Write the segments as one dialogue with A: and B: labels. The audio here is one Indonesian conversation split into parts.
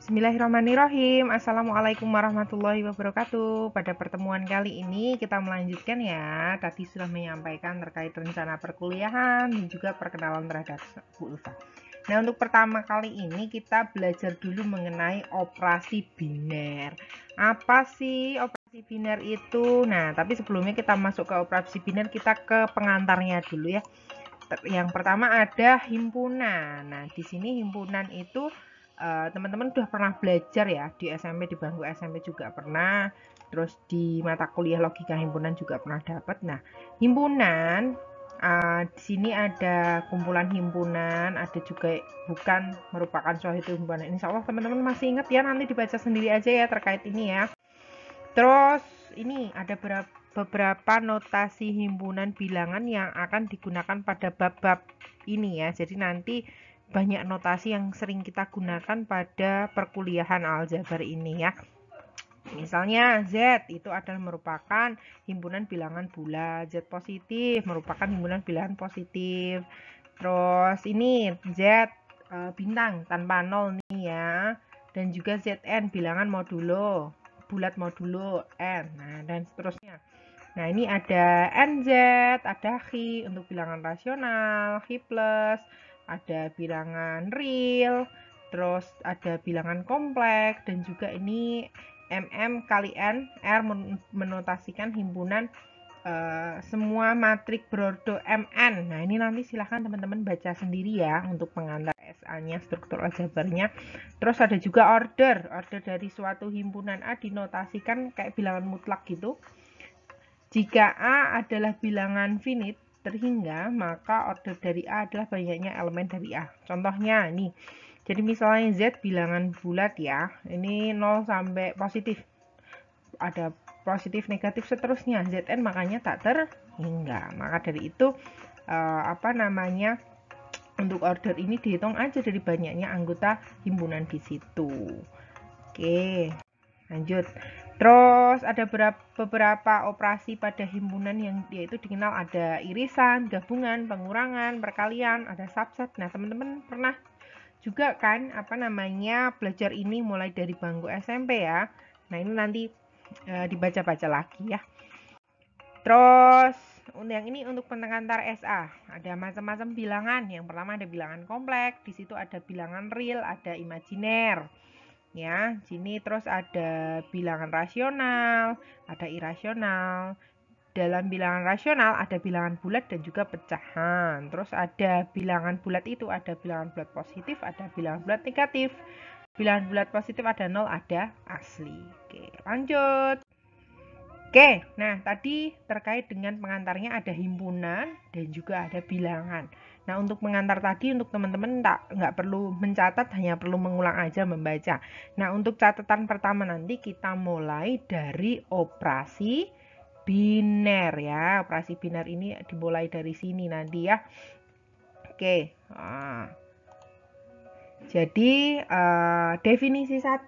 A: Bismillahirrahmanirrahim. Assalamualaikum warahmatullahi wabarakatuh. Pada pertemuan kali ini kita melanjutkan ya. Tadi sudah menyampaikan terkait rencana perkuliahan dan juga perkenalan terhadap Bu Ulfa. Nah, untuk pertama kali ini kita belajar dulu mengenai operasi biner. Apa sih operasi biner itu? Nah, tapi sebelumnya kita masuk ke operasi biner, kita ke pengantarnya dulu ya. Yang pertama ada himpunan. Nah, di sini himpunan itu teman-teman udah pernah belajar ya di SMP, di bangku SMP juga pernah, terus di mata kuliah logika himpunan juga pernah dapat. Nah, himpunan di sini ada kumpulan himpunan, ada juga bukan merupakan suatu himpunan. Insya Allah teman-teman masih ingat ya, nanti dibaca sendiri aja ya terkait ini ya. Terus ini ada beberapa notasi himpunan bilangan yang akan digunakan pada bab-bab ini ya. Jadi nanti banyak notasi yang sering kita gunakan pada perkuliahan aljabar ini ya. Misalnya Z itu adalah merupakan himpunan bilangan bulat, Z positif merupakan himpunan bilangan positif. Terus ini Z bintang tanpa nol nih ya. Dan juga ZN bilangan modulo, bulat modulo N. Nah, dan seterusnya. Nah, ini ada NZ, ada Hi untuk bilangan rasional, Hi plus, ada bilangan real, terus ada bilangan kompleks, dan juga ini MM kali N, R menotasikan himpunan semua matrik berordo MN. Nah, ini nanti silahkan teman-teman baca sendiri ya untuk pengantar SA-nya, struktur aljabarnya. Terus ada juga order dari suatu himpunan A dinotasikan kayak bilangan mutlak gitu. Jika A adalah bilangan finite terhingga, maka order dari A adalah banyaknya elemen dari A. Contohnya nih, jadi misalnya Z bilangan bulat ya, ini 0 sampai positif. Ada positif, negatif, seterusnya. Zn makanya tak terhingga. Maka dari itu, untuk order ini dihitung aja dari banyaknya anggota himpunan di situ. Oke, lanjut. Terus ada beberapa operasi pada himpunan yang yaitu dikenal ada irisan, gabungan, pengurangan, perkalian, ada subset. Nah, teman-teman pernah juga kan belajar ini mulai dari bangku SMP ya. Nah, ini nanti dibaca-baca lagi ya. Terus yang ini untuk pengantar SA, ada macam-macam bilangan. Yang pertama ada bilangan kompleks, di situ ada bilangan real, ada imajiner. Ya, sini terus ada bilangan rasional, ada irasional. Dalam bilangan rasional ada bilangan bulat dan juga pecahan. Terus ada bilangan bulat itu ada bilangan bulat positif, ada bilangan bulat negatif. Bilangan bulat positif ada 0, ada asli. Oke, lanjut. Oke, nah tadi terkait dengan pengantarnya ada himpunan dan juga ada bilangan. Nah, untuk pengantar tadi untuk teman-teman nggak perlu mencatat, hanya perlu mengulang aja membaca. Nah, untuk catatan pertama nanti kita mulai dari operasi biner ya. Operasi biner ini dimulai dari sini nanti ya. Oke, jadi definisi 1.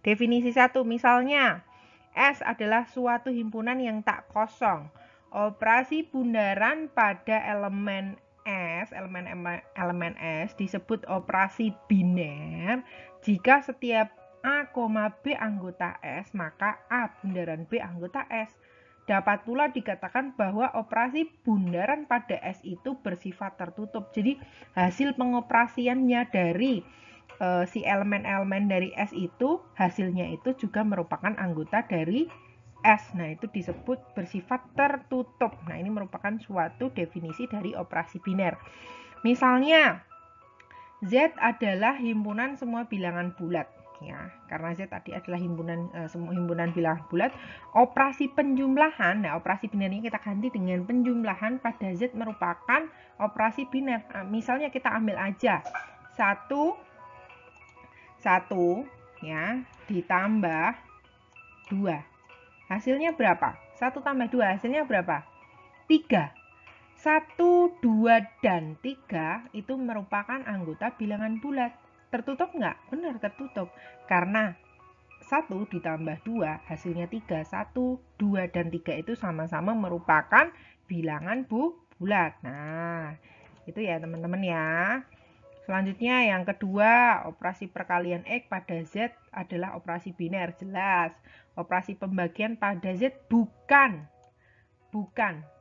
A: Definisi 1 misalnya S adalah suatu himpunan yang tak kosong. Operasi bundaran pada elemen S disebut operasi biner jika setiap A, B anggota S, maka A bundaran B anggota S. Dapat pula dikatakan bahwa operasi bundaran pada S itu bersifat tertutup. Jadi hasil pengoperasiannya dari si elemen-elemen dari S itu hasilnya itu juga merupakan anggota dari S. Nah, itu disebut bersifat tertutup. Nah, ini merupakan suatu definisi dari operasi biner. Misalnya Z adalah himpunan semua bilangan bulat ya. Karena Z tadi adalah semua himpunan bilangan bulat, operasi penjumlahan, nah operasi biner ini kita ganti dengan penjumlahan pada Z merupakan operasi biner. Nah, misalnya kita ambil aja 1 ya ditambah 2. Hasilnya berapa? 1 tambah 2 hasilnya berapa? 3. 1, 2, dan 3 itu merupakan anggota bilangan bulat. Tertutup nggak? Benar, tertutup. Karena 1 ditambah 2 hasilnya 3. 1, 2, dan 3 itu sama-sama merupakan bilangan bulat. Nah, itu ya teman-teman ya. Selanjutnya yang kedua, operasi perkalian X pada Z adalah operasi biner, jelas. Operasi pembagian pada Z bukan.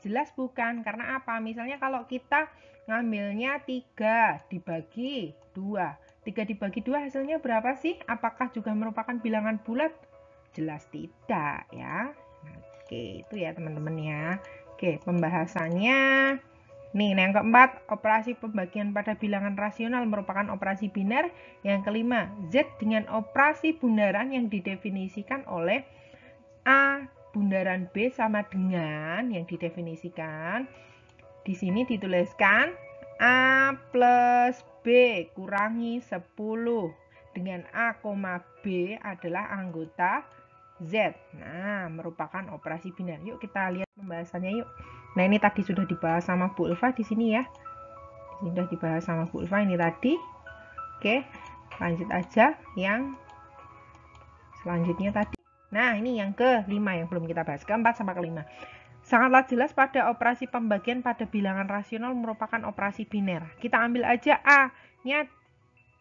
A: Jelas bukan. Karena apa? Misalnya kalau kita ngambilnya 3 dibagi 2. 3 dibagi 2 hasilnya berapa sih? Apakah juga merupakan bilangan bulat? Jelas tidak ya. Oke, itu ya teman-teman ya. Oke, pembahasannya. Nih, yang keempat, operasi pembagian pada bilangan rasional merupakan operasi biner. Yang kelima, Z dengan operasi bundaran yang didefinisikan oleh A bundaran B sama dengan yang didefinisikan. Di sini dituliskan A plus B kurangi 10 dengan A, B adalah anggota Z. Nah, merupakan operasi biner. Yuk kita lihat pembahasannya yuk. Nah, ini tadi sudah dibahas sama Bu Ulfa di sini ya. Sudah dibahas sama Bu Ulfa ini tadi. Oke, lanjut aja yang selanjutnya tadi. Nah, ini yang kelima yang belum kita bahas. Keempat sama kelima. Sangatlah jelas pada operasi pembagian pada bilangan rasional merupakan operasi biner. Kita ambil aja A-nya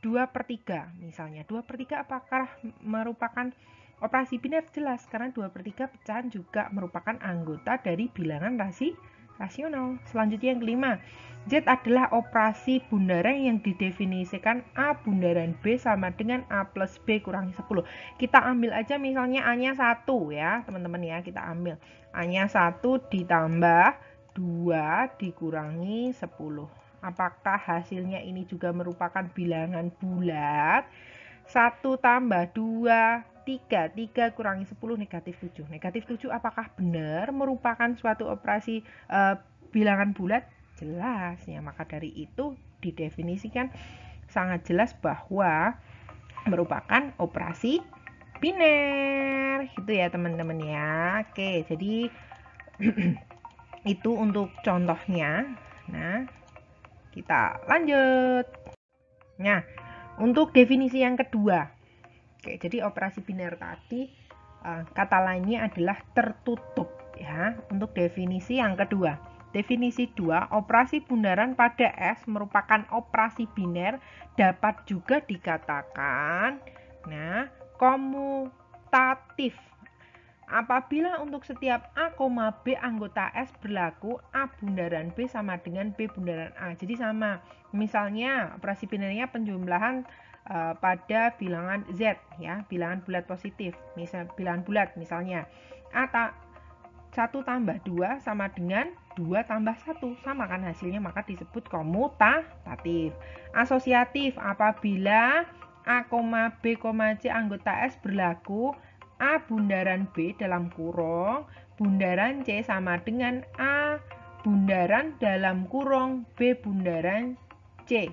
A: 2/3 misalnya. 2/3 apakah merupakan operasi biner? Jelas, karena 2/3 pecahan juga merupakan anggota dari bilangan rasional. Selanjutnya yang kelima, Z adalah operasi bundaran yang didefinisikan A bundaran B sama dengan A plus B kurangi 10. Kita ambil aja misalnya A-nya 1 ya teman-teman ya. Kita ambil A-nya 1 ditambah 2 dikurangi 10. Apakah hasilnya ini juga merupakan bilangan bulat? 1 tambah 2, 3. 3 kurangi 10, negatif 7. Negatif 7 apakah benar merupakan suatu operasi bilangan bulat? Jelas ya, maka dari itu didefinisikan sangat jelas bahwa merupakan operasi biner. Gitu ya teman-teman ya. Oke, jadi itu untuk contohnya. Nah, kita lanjut. Nah, untuk definisi yang kedua. Oke, jadi operasi biner tadi kata lainnya adalah tertutup ya. Untuk definisi yang kedua. Definisi 2, operasi bundaran pada S merupakan operasi biner, dapat juga dikatakan komutatif. Apabila untuk setiap A, B anggota S berlaku A bundaran B sama dengan B bundaran A. Jadi sama. Misalnya operasi binernya penjumlahan pada bilangan Z ya, bilangan bulat positif. Misal bilangan bulat misalnya A 1 tambah 2 sama dengan 2 tambah 1. Sama kan hasilnya, maka disebut komutatif. Asosiatif apabila A, B, C anggota S berlaku A bundaran B dalam kurung bundaran C sama dengan A bundaran dalam kurung B bundaran C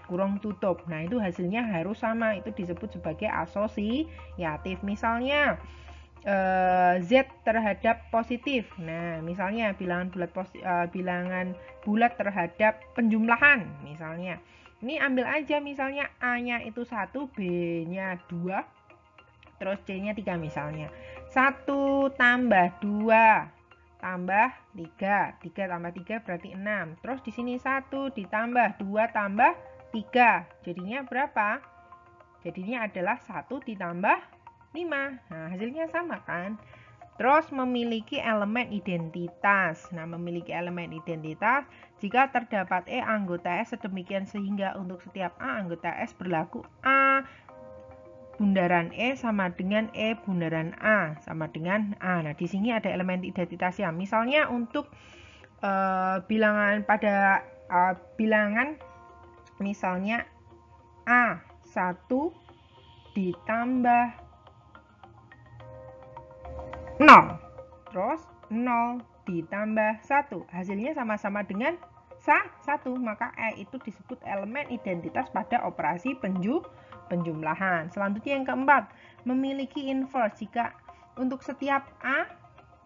A: kurung tutup. Nah, itu hasilnya harus sama. Itu disebut sebagai asosiatif. Misalnya Z terhadap positif. Nah, misalnya bilangan bulat terhadap penjumlahan misalnya. Ini ambil aja misalnya A-nya itu 1, B-nya 2, terus C-nya 3 misalnya. 1 tambah 2 tambah 3. 3 tambah 3 berarti 6. Terus di sini 1 ditambah 2 tambah 3. Jadinya berapa? Jadinya adalah 1 ditambah 5. Nah, hasilnya sama kan? Terus memiliki elemen identitas. Nah, memiliki elemen identitas jika terdapat E anggota S sedemikian sehingga untuk setiap A anggota S berlaku A bundaran E sama dengan E bundaran A sama dengan A. Nah, di sini ada elemen identitasnya. Misalnya untuk bilangan pada bilangan misalnya A1 ditambah 0. Terus 0 ditambah 1. Hasilnya sama-sama dengan 1. Maka E itu disebut elemen identitas pada operasi penjumlahan. Selanjutnya yang keempat, memiliki inverse jika untuk setiap A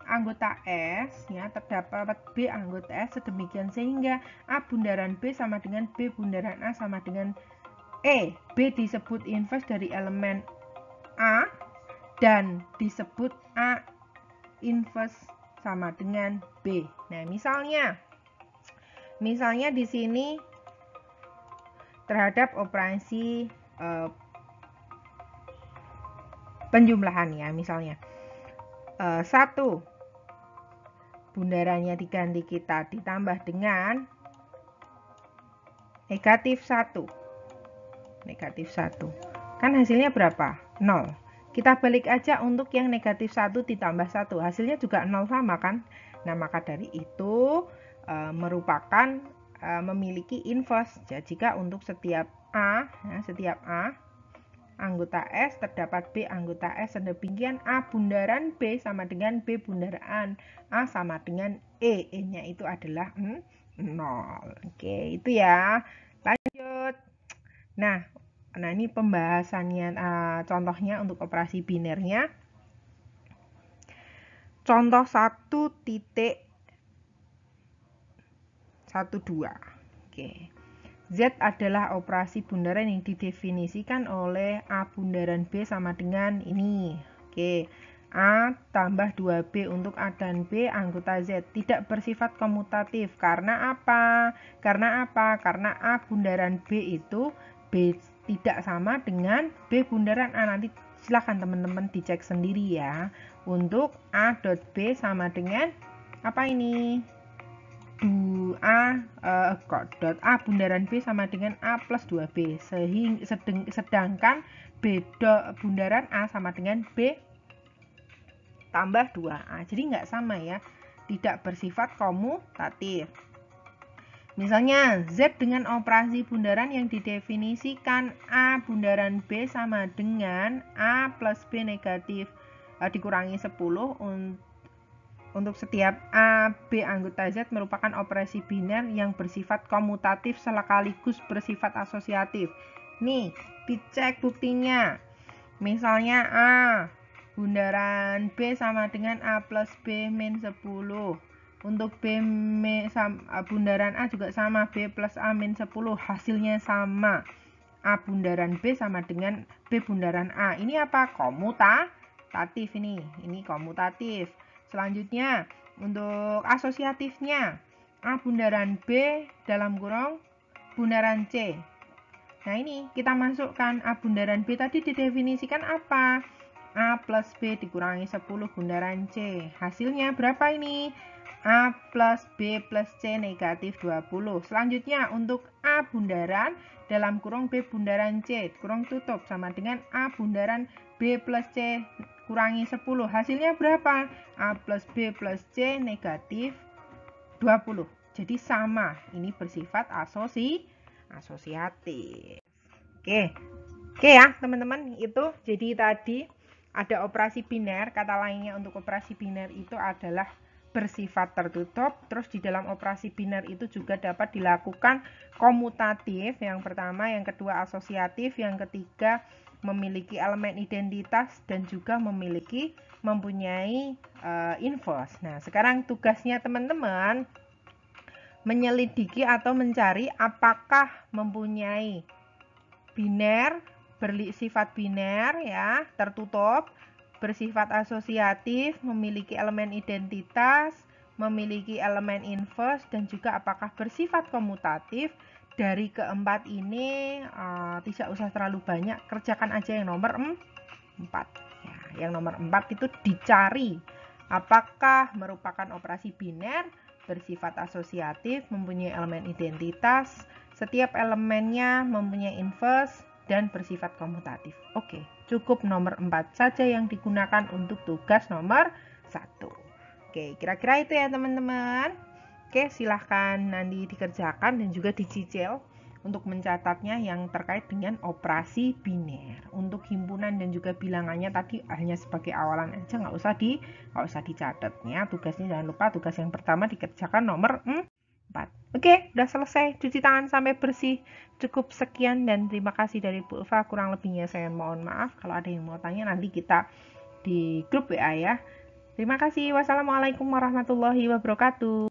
A: anggota S ya terdapat B anggota S sedemikian sehingga A bundaran B sama dengan B bundaran A sama dengan E. B disebut inverse dari elemen A dan disebut A inverse sama dengan B. Nah, misalnya di sini terhadap operasi penjumlahan ya. Misalnya 1 bundarannya diganti kita ditambah dengan negatif 1. Kan hasilnya berapa? 0. Kita balik aja untuk yang negatif 1 ditambah 1. Hasilnya juga 0 sama kan? Nah, maka dari itu merupakan memiliki inverse. Jadi, jika untuk setiap A anggota S terdapat B anggota S, dan demikian A bundaran B sama dengan B bundaran A sama dengan E. E-nya itu adalah 0. Oke, itu ya. Lanjut. Nah ini pembahasannya, contohnya untuk operasi binernya. Contoh 1.12. Oke. Z adalah operasi bundaran yang didefinisikan oleh A bundaran B sama dengan ini. Oke. A tambah 2B untuk A dan B anggota Z tidak bersifat komutatif. Karena apa? Karena A bundaran B itu B tidak sama dengan B bundaran A. Nanti silahkan teman-teman dicek sendiri ya. Untuk A dot B sama dengan apa ini? Dot A bundaran B sama dengan A plus 2B. Sedangkan B bundaran A sama dengan B tambah 2A. Jadi nggak sama ya. Tidak bersifat komutatif. Misalnya Z dengan operasi bundaran yang didefinisikan A bundaran B sama dengan A plus B negatif dikurangi 10 untuk setiap A, B anggota Z merupakan operasi biner yang bersifat komutatif sekaligus bersifat asosiatif. Nih, dicek buktinya. Misalnya A bundaran B sama dengan A plus B min 10. Untuk B bundaran A juga sama, B plus A min 10. Hasilnya sama. A bundaran B sama dengan B bundaran A. Ini apa? Komutatif ini. Ini komutatif. Selanjutnya, untuk asosiatifnya, A bundaran B dalam kurung bundaran C. Nah, ini kita masukkan A bundaran B tadi didefinisikan apa? A plus B dikurangi 10 bundaran C. Hasilnya berapa ini? A plus B plus C negatif 20. Selanjutnya, untuk A bundaran dalam kurung B bundaran C, kurung tutup sama dengan A bundaran B plus C kurangi 10. Hasilnya berapa? A plus B plus C negatif 20. Jadi sama. Ini bersifat asosiatif. Oke ya teman-teman. Itu jadi tadi ada operasi biner. Kata lainnya untuk operasi biner itu adalah bersifat tertutup. Terus di dalam operasi biner itu juga dapat dilakukan komutatif. Yang pertama, yang kedua asosiatif, yang ketiga memiliki elemen identitas, dan juga mempunyai inverse. Nah, sekarang tugasnya teman-teman menyelidiki atau mencari apakah mempunyai biner, bersifat biner ya, tertutup, bersifat asosiatif, memiliki elemen identitas, memiliki elemen inverse, dan juga apakah bersifat komutatif. Dari keempat ini tidak usah terlalu banyak, kerjakan aja yang nomor 4 ya. Yang nomor 4 itu dicari apakah merupakan operasi biner, bersifat asosiatif, mempunyai elemen identitas, setiap elemennya mempunyai inverse, dan bersifat komutatif. Oke, cukup nomor 4 saja yang digunakan untuk tugas nomor 1. Oke, kira-kira itu ya teman-teman. Oke, silahkan nanti dikerjakan dan juga dicicil untuk mencatatnya yang terkait dengan operasi biner. Untuk himpunan dan juga bilangannya tadi hanya sebagai awalan aja, nggak usah dicatatnya. Tugasnya jangan lupa, tugas yang pertama dikerjakan nomor 4. Oke, udah selesai. Cuci tangan sampai bersih. Cukup sekian dan terima kasih dari Bu Ulfa. Kurang lebihnya saya mohon maaf. Kalau ada yang mau tanya nanti kita di grup WA ya. Terima kasih. Wassalamualaikum warahmatullahi wabarakatuh.